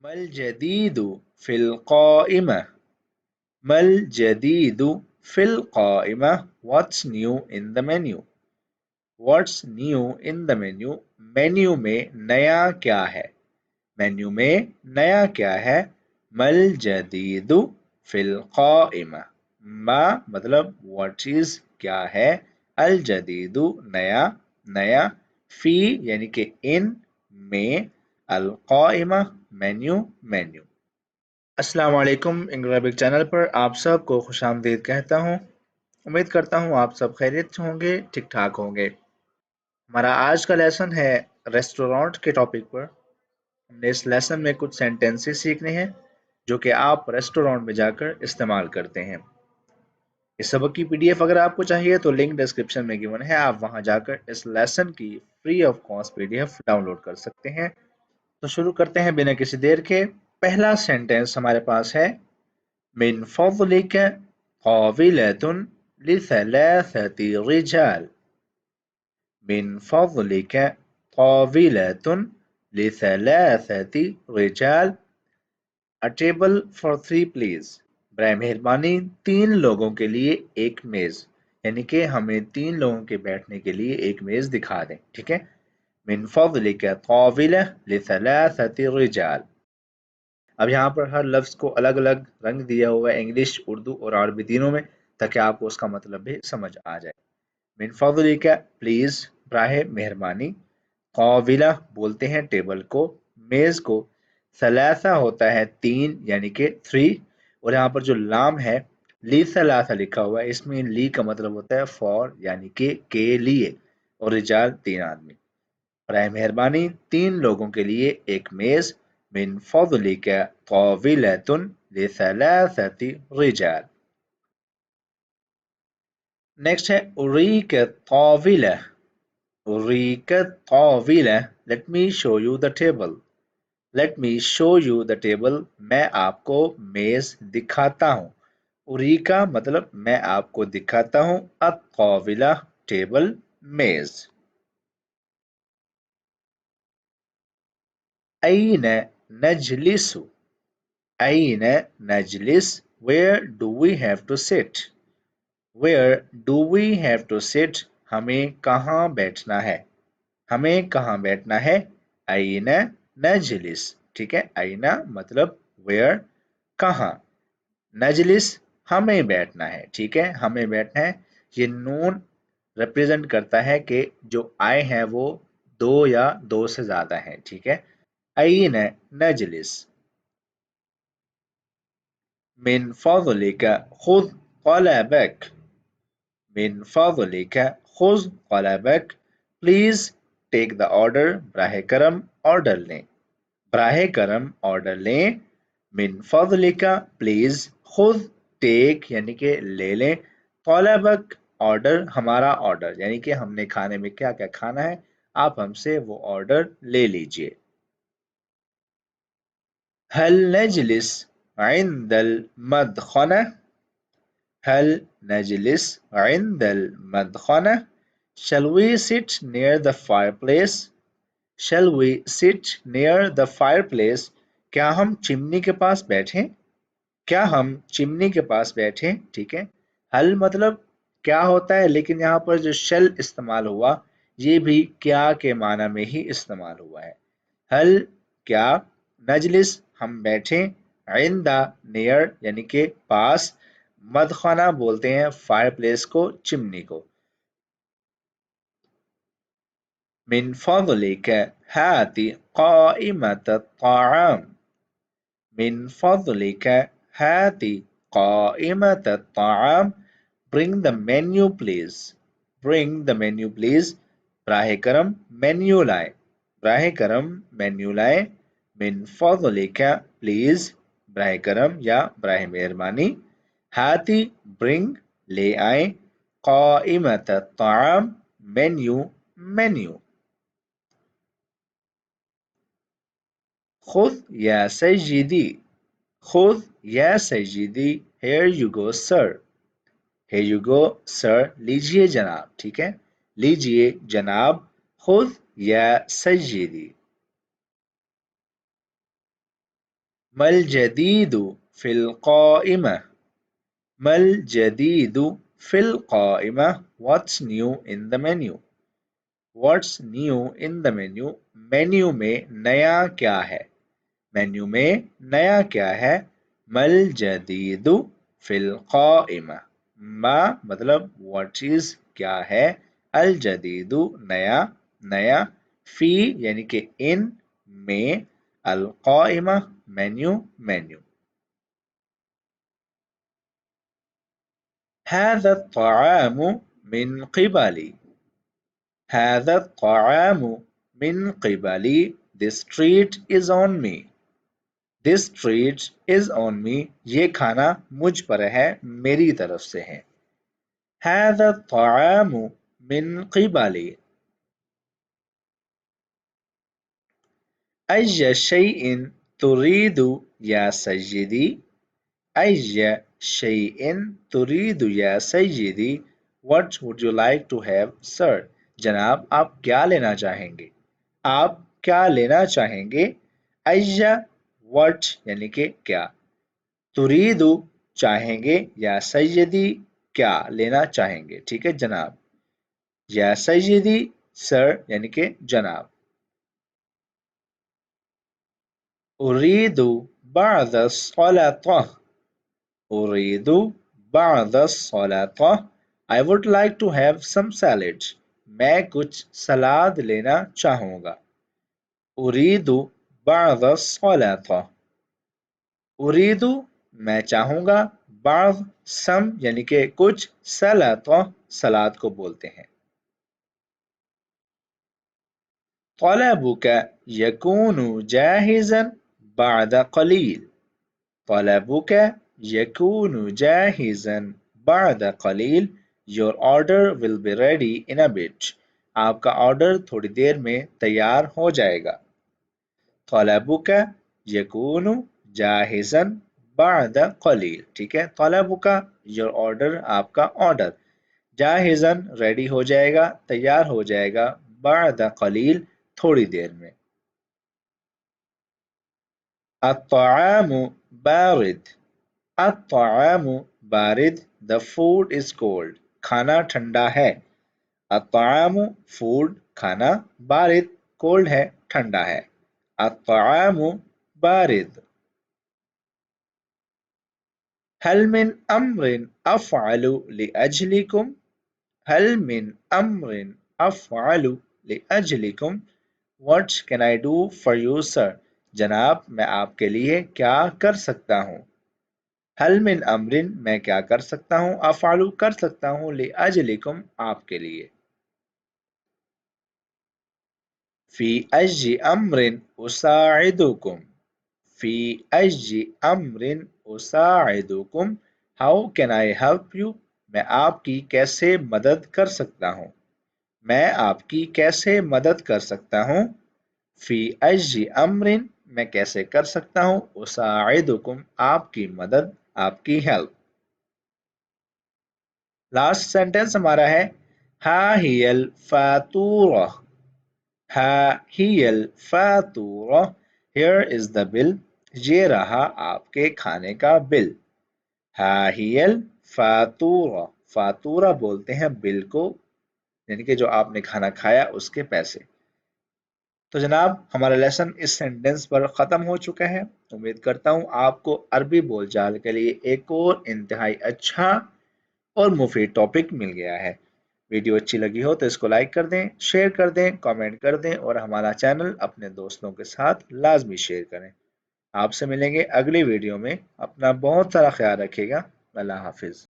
मल जदीदु फिल क़ाइमा। मल जदीदु fill क़ाइमा। What's new in the menu? What's new in the menu? Menu में नया क्या है? मेन्यू में नया क्या है? मल जदीदु फिल क़ाइमा। मा मतलब what is क्या है? अल जदीदु नया, नया, फी यानी कि इन, में, अल क़ाइमा मेन्यू, मेन्यू। अस्सलाम वालेकुम, इंग्लिश चैनल पर आप सबको खुशामदीद कहता हूँ। उम्मीद करता हूँ आप सब खैरियत से होंगे, ठीक ठाक होंगे। हमारा आज का लेसन है रेस्टोरेंट के टॉपिक पर। हमने इस लेसन में कुछ सेंटेंसेस सीखने हैं जो कि आप रेस्टोरेंट में जाकर इस्तेमाल करते हैं। इस सबक की पीडीएफ अगर आपको चाहिए तो लिंक डिस्क्रिप्शन में गिवन है, आप वहां जाकर इस लेसन की free of cost PDF download कर सकते हैं। तो शुरू करते हैं बिना किसी देर के। पहला सेंटेंस हमारे पास है मिन फज़लिक क़ाबिलतुन लिसलासति रिजाल। मिन फज़लिक क़ाबिलतुन लिसलासति Rijal. A table for three please। बराए मेहरबानी 3 लोगों के लिए एक मेज, यानी कि हमें 3 लोगों के बैठने के लिए एक मेज दिखा दें। ठीक है। मिन फज़लिक क़ाबिला लिसलासति रिजाल। अब यहाँ पर हर लफ्ज को अलग अलग रंग दिया हुआ है, इंग्लिश, उर्दू और अरबी तीनों में, ताकि आपको उसका मतलब भी समझ आ जाए। मिन फज़लिक प्लीज, बराए मेहरबानी, क़ाबिला बोलते हैं टेबल को, मेज को, सलासा होता है 3 यानी कि 3, और यहाँ पर जो लाम है ली सलासा लिखा हुआ है, इसमें ली का मतलब होता है फॉर यानी कि के लिए, और रिजाल 3 आदमी। बराए मेहरबानी 3 लोगों के लिए एक मेज। मिन फज़लिक क़ाबिलतुन लिसलासति रिजाल। नेक्स्ट है उरीक ताविला। उरीक ताविला, let me show you the table. Let me show you the table, मैं आपको मेज दिखाता हूँ। उरीका मतलब मैं आपको दिखाता हूँ, अत्ताविला टेबल, मेज। ऐन नजलिसु। ऐन नजलिस, where do we have to sit? Where do we have to sit? हमें कहाँ बैठना है? हमें कहाँ बैठना है? ऐन नजलिस। ठीक है। ऐना मतलब where, कहाँ, नजलिस हमें बैठना है। ठीक है, हमें बैठना है। ये नून रिप्रेजेंट करता है कि जो आए हैं वो 2 या 2 से ज्यादा हैं। ठीक है। ऐन नजलिस। मिन फज़लिक खुद क़लबक। मिन फज़लिक खुद क़लबक, प्लीज टेक द ऑर्डर, बराह करम ऑर्डर लें। बराह करम ऑर्डर लें। मिन फज़लिका प्लीज, खुद टेक यानी कि ले लें, तलबक ऑर्डर हमारा ऑर्डर, यानी कि हमने खाने में क्या क्या खाना है, आप हमसे वो ऑर्डर ले लीजिए। हल नजलिस इंदल मदखना। हल नजलिस Indal मदखना, shall we sit near the fireplace? Shall we sit near the fireplace? क्या हम चिमनी के पास बैठें? क्या हम चिमनी के पास बैठें? ठीक है। हल मतलब क्या होता है, लेकिन यहाँ पर जो शल इस्तेमाल हुआ ये भी क्या के माना में ही इस्तेमाल हुआ है। हल क्या, नजलिस हम बैठें, इंदा नियर यानी कि पास, मदखाना बोलते हैं फायर प्लेस को, चिमनी को। मिन फज़लिक हाती क़ाइमत अत्ताआम। मिन फज़लिक हाती क़ाइमत अत्ताआम, bring the menu please। bring the menu please, बराह करम मेन्यू लाए, बराह करम मेन्यू लाए। मिन फज़लिक प्लीज, बराह करम या बराह मेहरबानी, हाती bring ले आए, क़ाइमत अत्ताआम मेन्यू, मेन्यू। खुद या सय्यदी। खुद या Sayyadi, here you go sir। here you go sir, लीजिए जनाब। ठीक है, लीजिए जनाब। खुद या सय्यदी। मल जदीदु फिल क़ाइमा मल जदीदु fill क़ाइमा What's new in the menu? What's new in the menu? Menu में नया क्या है? मेन्यू में नया क्या है? मल जदीदु फिल क़ाइमा मा मतलब what चीज क्या है? अल जदीदु नया नया फी यानी कि इन में अल क़ाइमा मेन्यू मेन्यू هذا الطعام من قبلي هذا الطعام من قبلي This treat is on me This treat is on me ये खाना मुझ पर है मेरी तरफ से है هذا الطعام من قبلي أي شيء تريد يا سيدي أي شيء تريد يا سيدي What would you like to have, sir? जनाब आप क्या लेना चाहेंगे? आप क्या लेना चाहेंगे? अय्या what यानी कि क्या तुरीदु चाहेंगे या सैयदी क्या लेना चाहेंगे ठीक है जनाब या सैयदी सर यानी कि जनाब उरीदु بعض السلطة أريد بعض السلطة I would like to have some salad मैं कुछ सलाद लेना चाहूँगा أريد بعض السلطة उरीदु मैं चाहूँगा بعض सम यानी कि कुछ सलातो सलाद को बोलते हैं طلبك يكون جاهزا بعد قليل طلبك يكون جاهزا بعد قليل Your order will be ready in a bit आपका ऑर्डर थोड़ी देर में तैयार हो जाएगा طلبك يكون جاهزا بعد قليل ठीक है طلبك your order आपका ऑर्डर जाहिजन रेडी हो जाएगा तैयार हो जाएगा بعد قليل थोड़ी देर में الطعام بارد الطعام بارد the food is cold खाना ठंडा है الطعام food खाना बारिद cold है ठंडा है الطعام بارد هل من أمر أفعل لأجلكم هل من أمر أفعل لأجلكم What can I do for you sir जनाब मैं आपके लिए क्या कर सकता हूँ हल मिन अमरिन मैं क्या कर सकता हूँ अफ़ालु कर सकता हूँ लिअजलिकुम आपके लिए फ़ी अय्यि अमरिन उसाइदुकुम फ़ी अय्यि अमरिन उसाइदुकुम how can I help you मैं आपकी कैसे मदद कर सकता हूँ मैं आपकी कैसे मदद कर सकता हूँ फ़ी अय्यि अमरिन मैं कैसे कर सकता हूँ उसाइदुकुम आपकी मदद आपकी हेल्प लास्ट सेंटेंस हमारा है हा हियल फातूरा हा हियल फातूरा हियर इज द बिल ये रहा आपके खाने का बिल हा हियल फातूरा फातूरा बोलते हैं बिल को यानी कि जो आपने खाना खाया उसके पैसे तो जनाब हमारा लेसन इस सेंटेंस पर ख़त्म हो चुका है उम्मीद करता हूँ आपको अरबी बोलचाल के लिए एक और इंतहाई अच्छा और मुफीद टॉपिक मिल गया है वीडियो अच्छी लगी हो तो इसको लाइक कर दें शेयर कर दें कमेंट कर दें और हमारा चैनल अपने दोस्तों के साथ लाजमी शेयर करें आपसे मिलेंगे अगली वीडियो में अपना बहुत सारा ख्याल रखिएगा अल्लाह हाफिज़